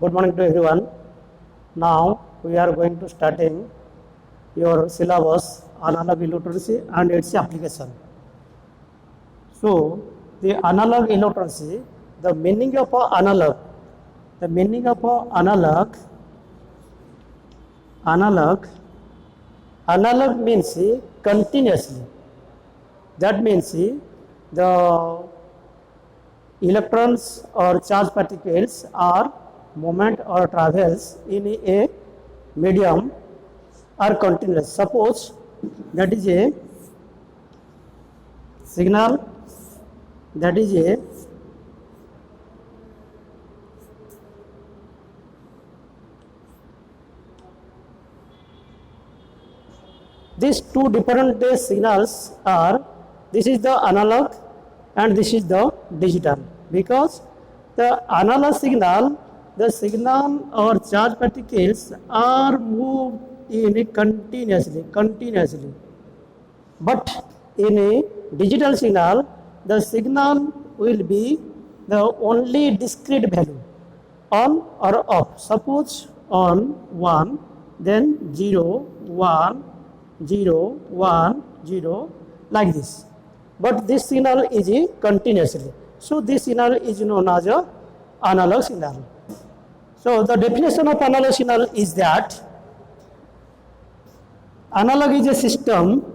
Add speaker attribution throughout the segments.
Speaker 1: Good morning to everyone. Now we are going to starting your syllabus analog electricity and its application. So the analog electricity, the meaning of analog, the meaning of analog means continuously. That means the electrons or charged particles are movement or travels in a medium are continuous. Suppose that is a signal, that is a these two different signals are, this is the analog and this is the digital, because the analog signal, the signal or charge particles are moved in continuously, but in a digital signal, the signal will be the only discrete value, on or off. Suppose on 1, then 0, 1, 0, 1, 0, like this. But this signal is continuously. So this signal is known as a analog signal. So the definition of analog signal is that analog is a system.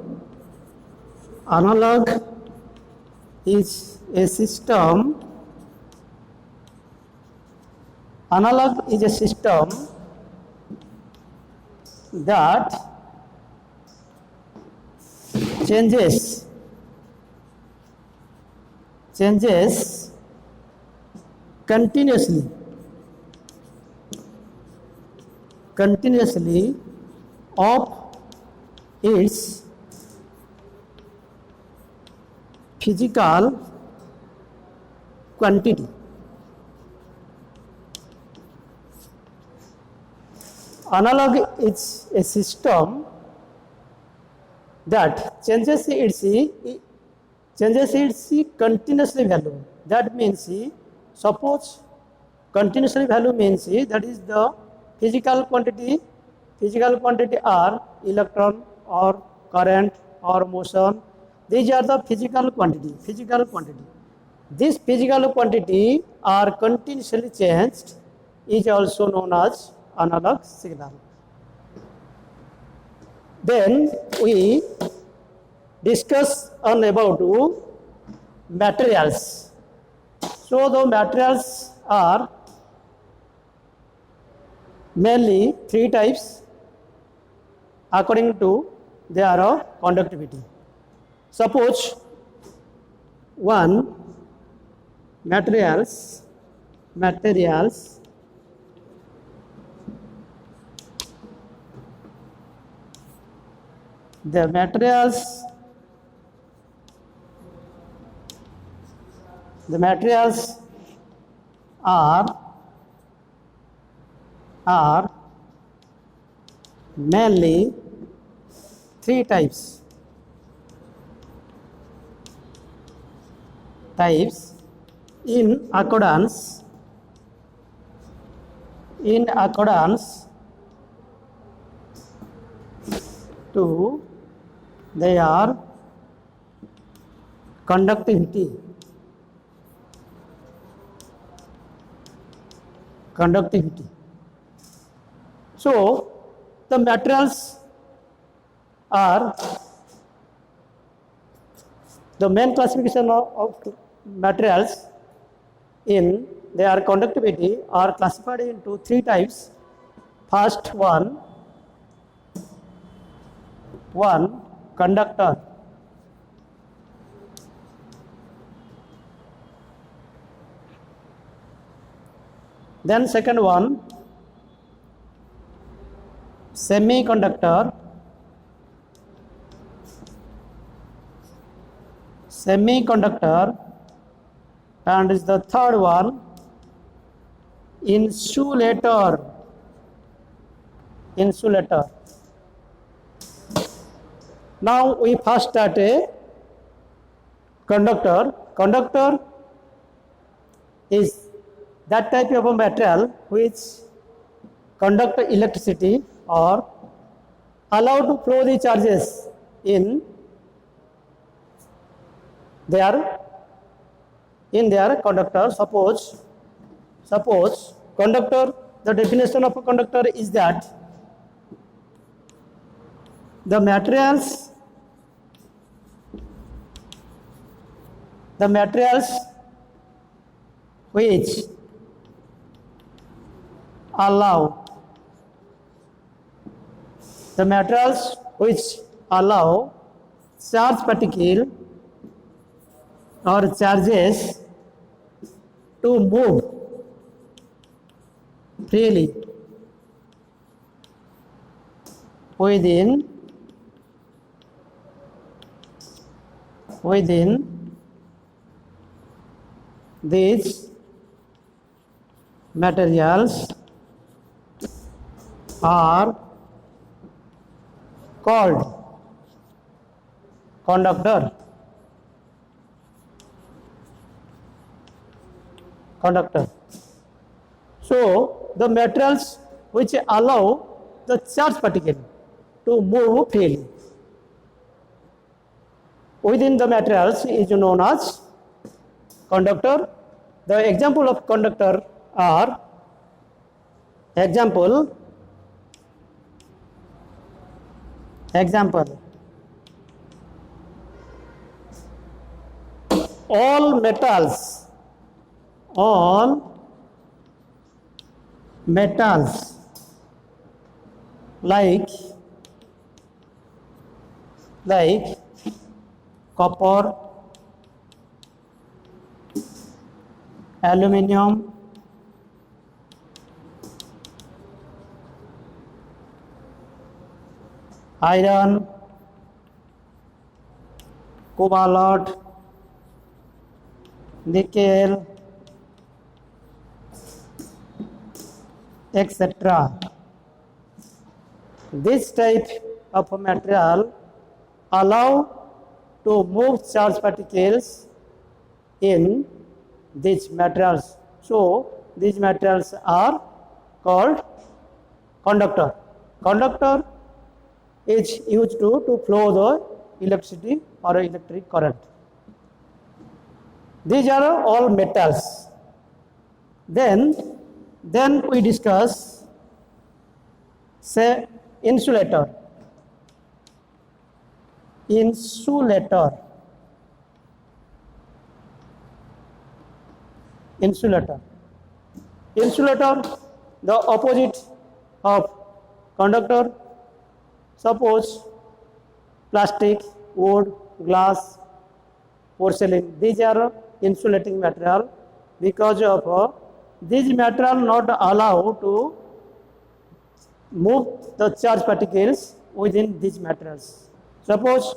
Speaker 1: Analog is a system. Analog is a system that changes continuously of its physical quantity. Analog is a system that changes its continuously value. That means, suppose continuously value means that is the physical quantity. Physical quantity are electron or current or motion. These are the physical quantity. This physical quantity are continuously changed is also known as analog signal. Then we discuss on about materials. So the materials are mainly three types according to their conductivity. Suppose one, materials the materials are mainly three types in accordance to their conductivity. So the materials are, the main classification of materials in their conductivity are classified into three types. First one, conductor. Then second one, semiconductor. And is the third one, insulator. Now we first start a conductor. Conductor is that type of a material which conduct electricity or allow to flow the charges in their conductor. Suppose conductor, the definition of a conductor is that the materials which allow charge particle or charges to move freely within these materials are called conductor. So the materials which allow the charge particle to move freely within the materials is known as conductor. The example of conductor are example all metals like copper, aluminum, iron, cobalt, nickel, etc. This type of material allow to move charge particles in these materials. So these materials are called conductor. Conductor is used to flow the electricity or electric current. These are all metals. Then we discuss, say, insulator. Insulator, the opposite of conductor. Suppose plastic, wood, glass, porcelain, these are insulating material. Because of these material not allow to move the charge particles within these materials. Suppose,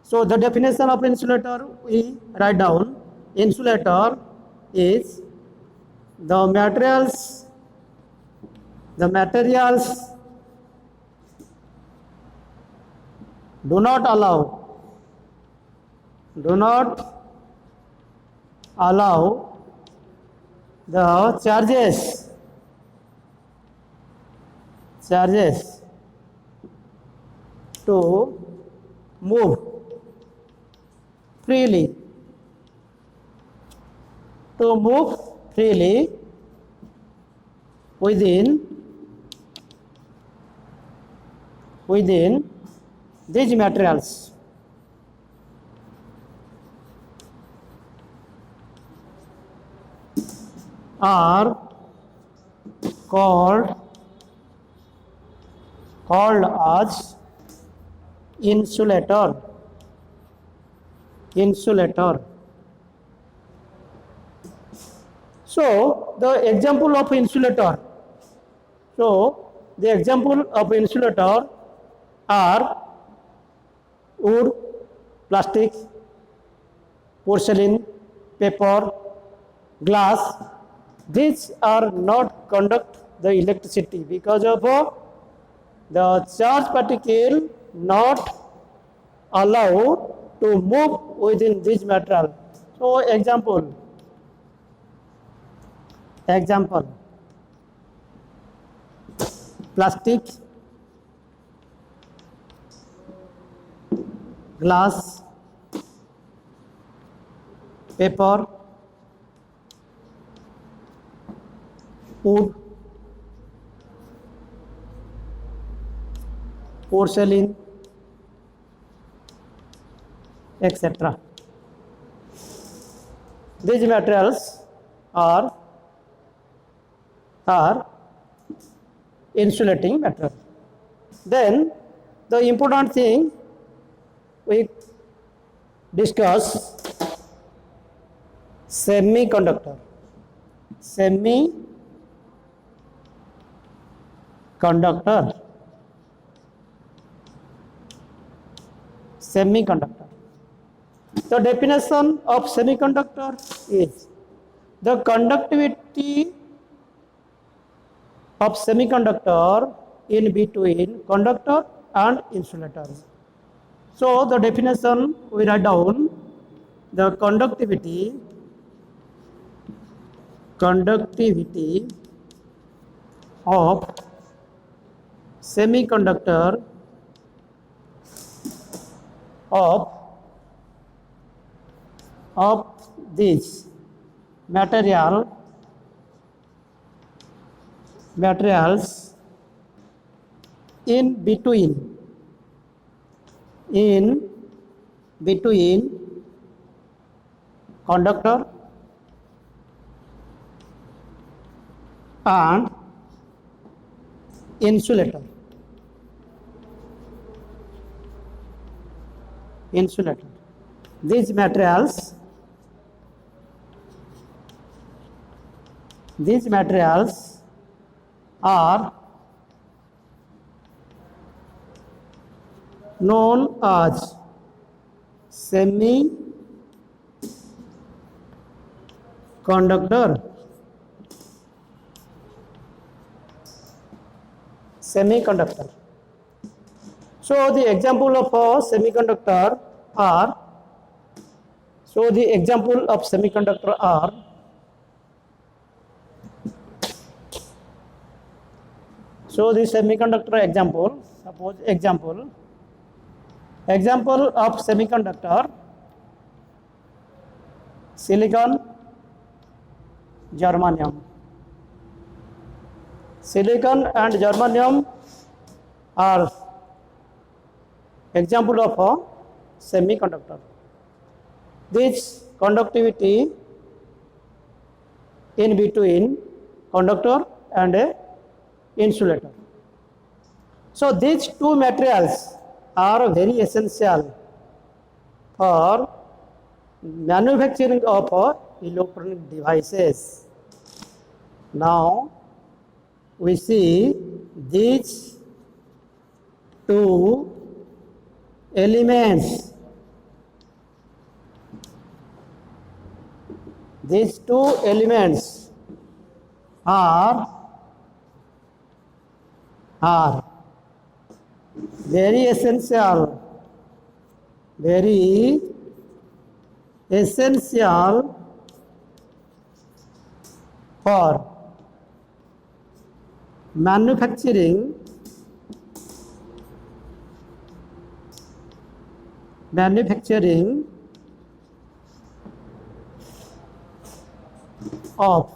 Speaker 1: so the definition of insulator we write down. Insulator is the materials do not allow the charges to move freely within these materials. Are called as insulator. So the example of insulator. Are wood, plastic, porcelain, paper, glass. These are not conduct the electricity because of the charge particle not allowed to move within this material. So example, Example: plastic, glass, paper, wood, porcelain, etc. These materials are insulating material. Then the important thing we discuss, semiconductor. Semiconductor. The definition of semiconductor is the conductivity of semiconductor in between conductor and insulator. So the definition we write down, the conductivity of semiconductor of this materials in between conductor and insulator. These materials are known as semiconductor. So the example of a semiconductor are, example of semiconductor: silicon, germanium. Silicon and germanium are example of a semiconductor. This conductivity in between conductor and a insulator. So these two materials are very essential for manufacturing of electronic devices. Now we see these two elements. These two elements are very essential for manufacturing of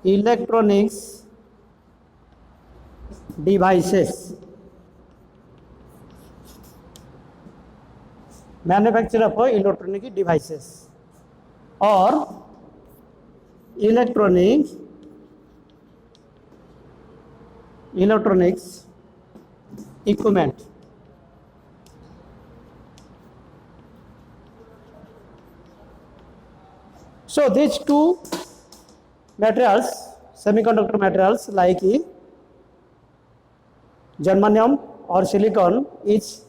Speaker 1: electronics devices. Manufacture of electronic devices or electronics equipment. So these two materials, semiconductor materials like germanium or silicon, is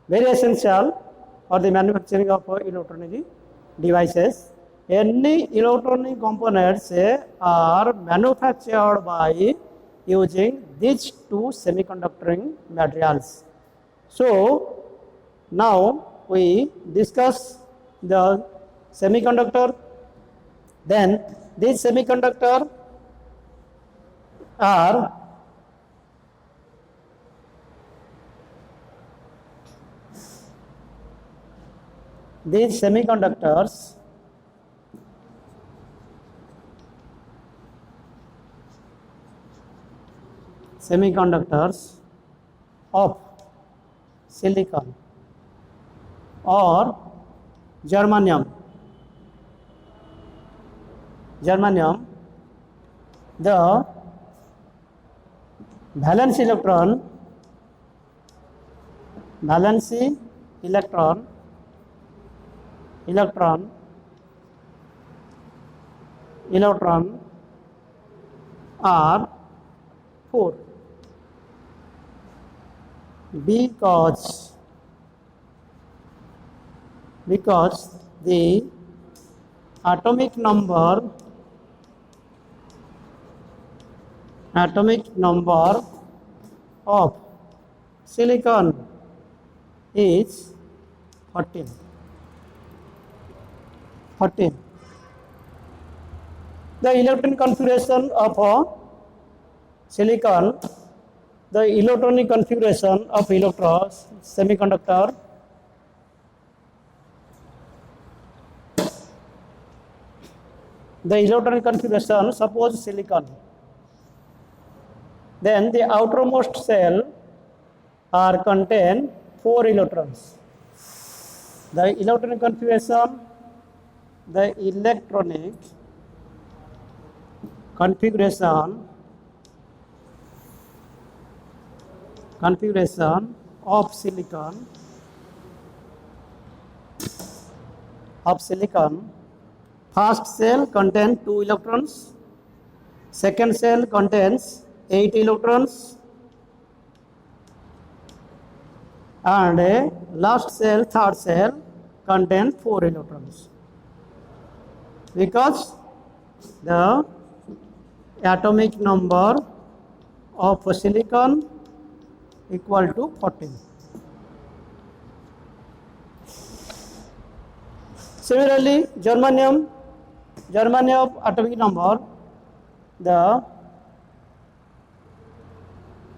Speaker 1: very essential for the manufacturing of electronic devices. Any electronic components are manufactured by using these two semiconducting materials. So now we discuss the semiconductor, then These semiconductor are these semiconductors of silicon or germanium, the valence electron are 4 because the atomic number of silicon is 14. The electron configuration of a silicon, the electronic configuration of electrons semiconductor the electronic configuration, suppose silicon, then the outermost cell are contain 4 electrons. The electronic configuration of silicon first cell contains 2 electrons, second cell contains 8 electrons, and last cell, third cell, contains 4 electrons, because the atomic number of silicon equal to 14. Similarly, germanium atomic number, the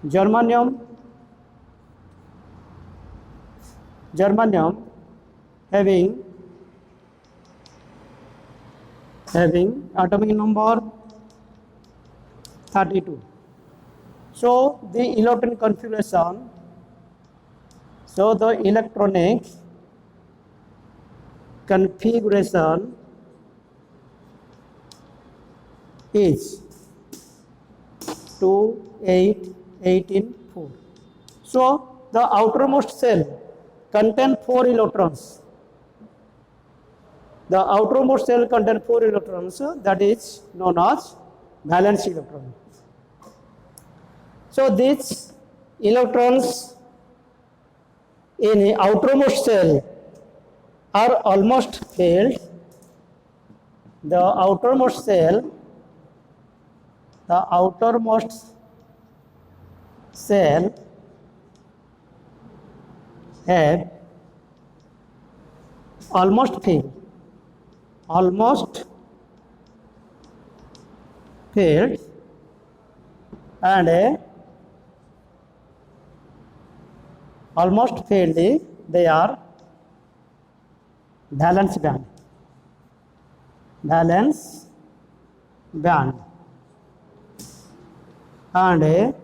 Speaker 1: germanium having atomic number 32. So the electronic configuration, is 2, 8, 18, 4. So the outermost cell contains 4 electrons. The outermost cell contains 4 electrons, that is known as valence electron. So these electrons in the outermost cell are almost filled. The outermost cell have almost filled, and almost filled, they are valence band, and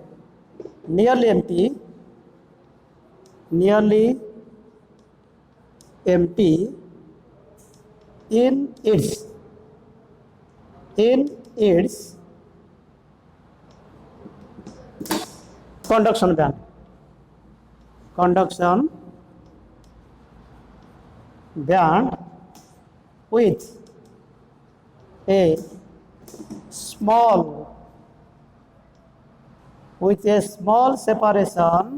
Speaker 1: nearly empty in its conduction band with a small separation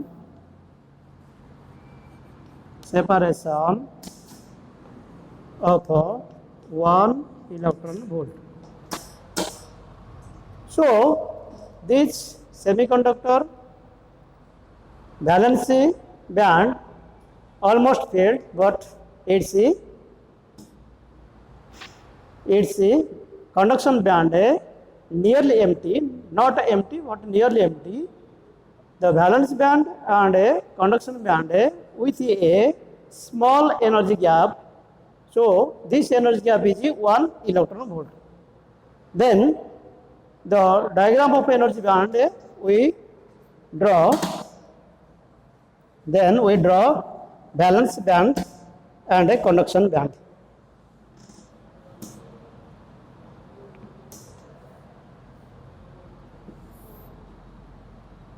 Speaker 1: of 1 electron volt. So this semiconductor valence band almost filled, but its conduction band nearly empty, not empty, but nearly empty. The valence band and a conduction band with a small energy gap. So this energy gap is 1 electron volt. Then the diagram of energy band we draw. Then we draw valence band and a conduction band.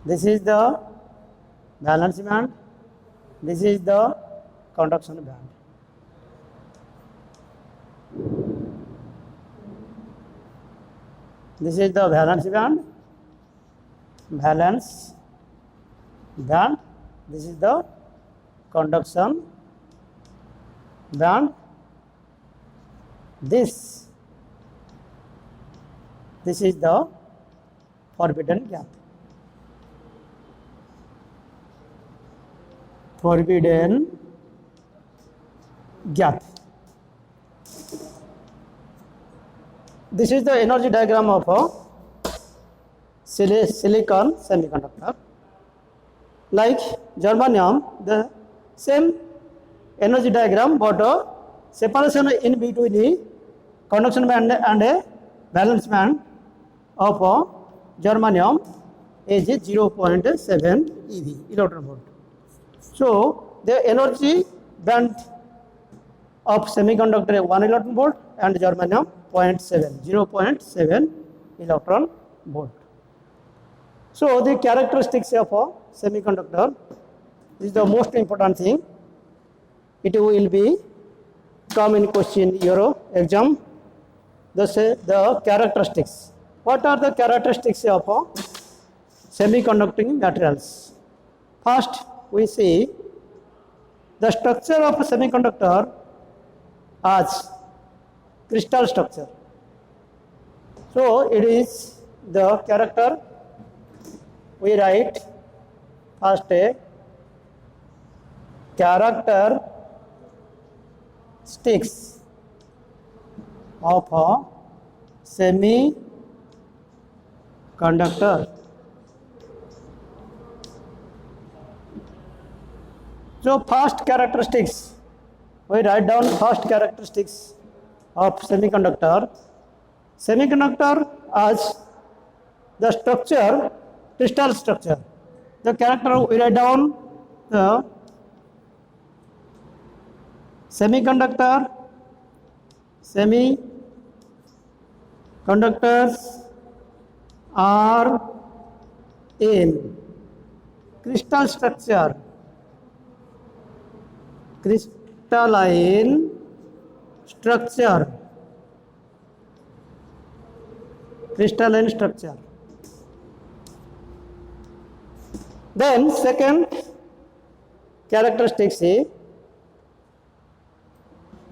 Speaker 1: This is the valence band. This is the conduction band. This is the valence band. Valence band. This is the conduction band. This is the forbidden gap. Forbidden gap. This is the energy diagram of a silicon semiconductor. Like germanium, the same energy diagram, but separation in between the conduction band and a valence band of germanium is 0.7 eV, electron volt. So the energy band of semiconductor is 1 electron volt and germanium 0.7 electron volt. So the characteristics of a semiconductor is the most important thing. It will be come in question your exam. The characteristics. What are the characteristics of semiconducting materials? First, we see the structure of a semiconductor as crystal structure. So it is the character. We write first a characteristics of a semiconductor. So first characteristics, we write down first characteristics of semiconductor. Semiconductor as the structure, crystal structure. The character we write down the semiconductors are in crystal structure, crystalline structure. Then second characteristic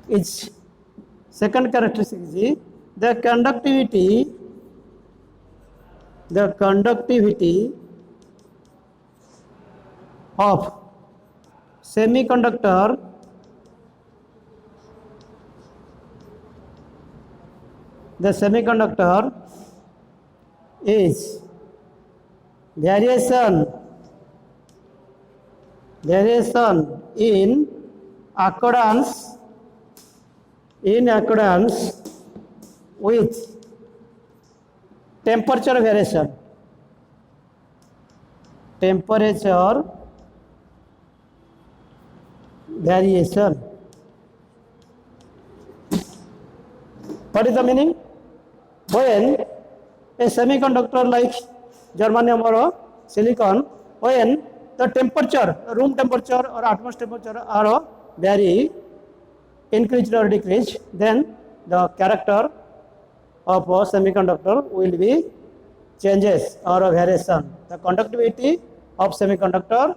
Speaker 1: is the conductivity of semiconductor is variation in accordance with temperature variation. What is the meaning? When a semiconductor like germanium or silicon, when the temperature, room temperature or atmosphere temperature are vary, increased or decreased, then the character of a semiconductor will be changes or a variation. The conductivity of semiconductor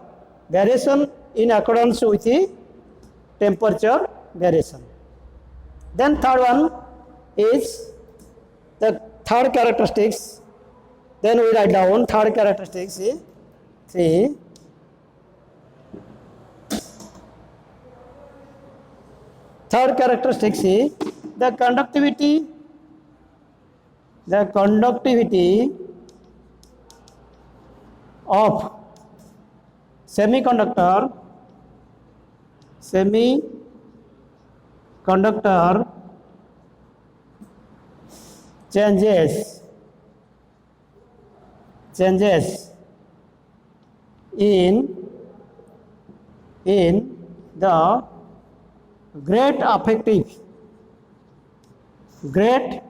Speaker 1: variation in accordance with the temperature variation. Then third one is the third characteristics. Then we write down third characteristics is 3. Third characteristic is the conductivity the conductivity of semiconductor changes in the great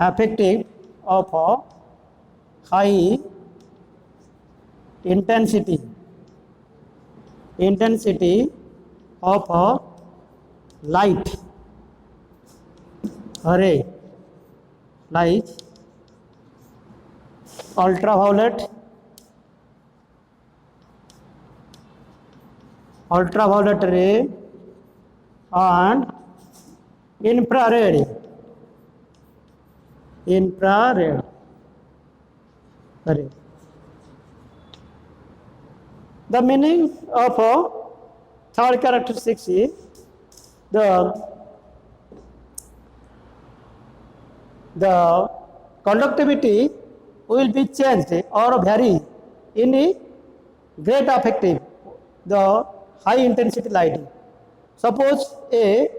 Speaker 1: affective of a high intensity of a light array like ultraviolet ray and infrared array. The meaning of a third characteristic is the conductivity will be changed or vary in a great affective, the high intensity lighting. Suppose a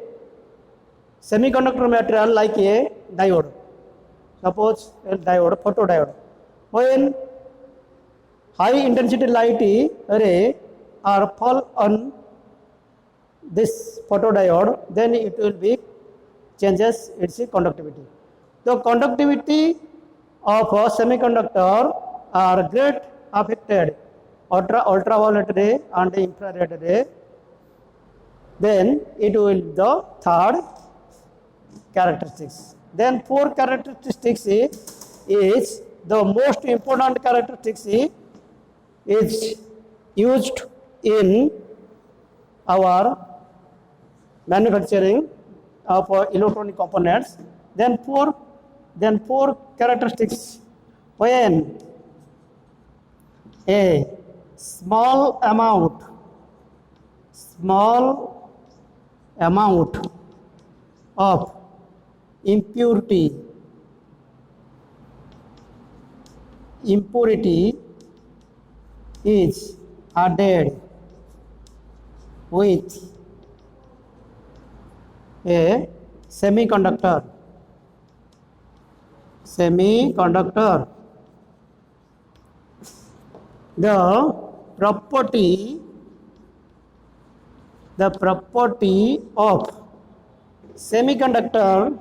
Speaker 1: semiconductor material like a diode, photodiode. When high intensity light array are fall on this photodiode, then it will be changes its conductivity. The conductivity of a semiconductor are great affected ultraviolet ray and infrared ray. Then it will be the third characteristics. Then fourth characteristics is the most important characteristics is used in our manufacturing of electronic components. Then four characteristics. When a small amount of impurity is added with a semiconductor, the property of semiconductor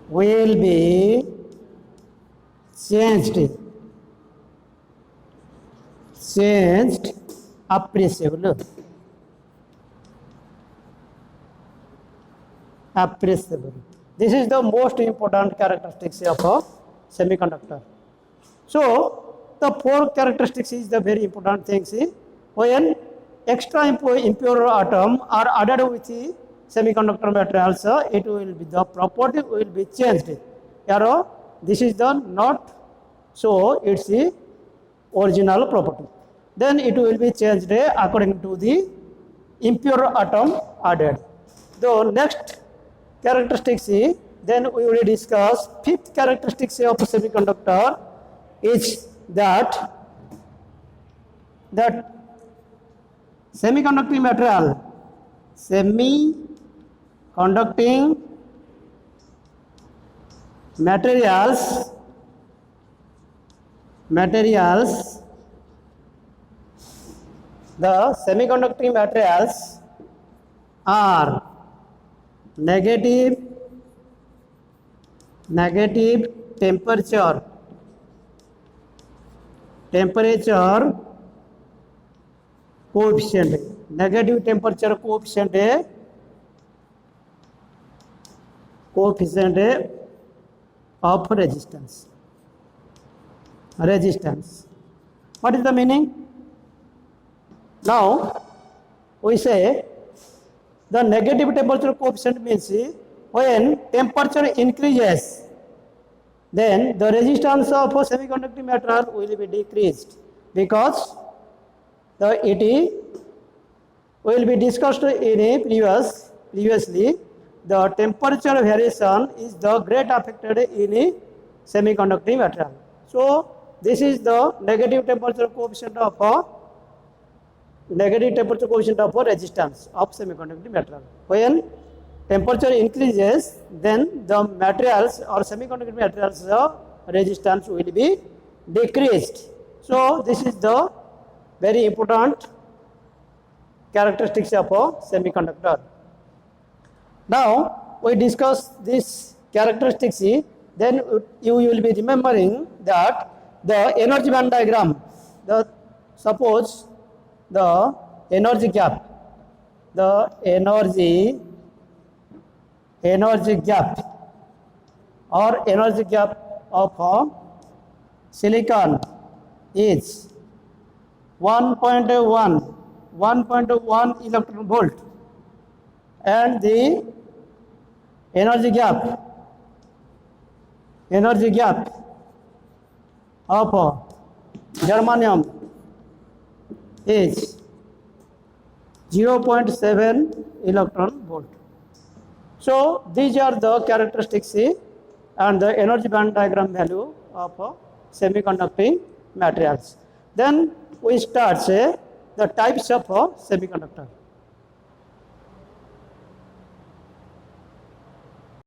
Speaker 1: will be changed appreciably. This is the most important characteristics of a semiconductor. So the four characteristics is the very important things. When extra impure atom are added with the semiconductor materials, it will be the property will be changed. Here, this is the not, so it's the original property. Then it will be changed according to the impure atom added. The next characteristics, then we will discuss fifth characteristics of semiconductor is that semiconducting materials the semiconducting materials are negative temperature coefficient, negative temperature coefficient of resistance. What is the meaning? Now we say the negative temperature coefficient means when temperature increases, then the resistance of a semiconducting material will be decreased because it will be discussed in a previously. The temperature variation is the great affected in a semiconducting material. So this is the negative temperature coefficient of a resistance of semiconducting material. When temperature increases, then the materials or semiconductor materials resistance will be decreased. So this is the very important characteristics of a semiconductor. Now we discuss this characteristics, then you will be remembering that the energy band diagram, suppose the energy gap or energy gap of silicon is 1.1 electron volt, and the energy gap of germanium is 0.7 electron volt. So these are the characteristics and the energy band diagram value of semiconducting materials. Then we start the types of semiconductor.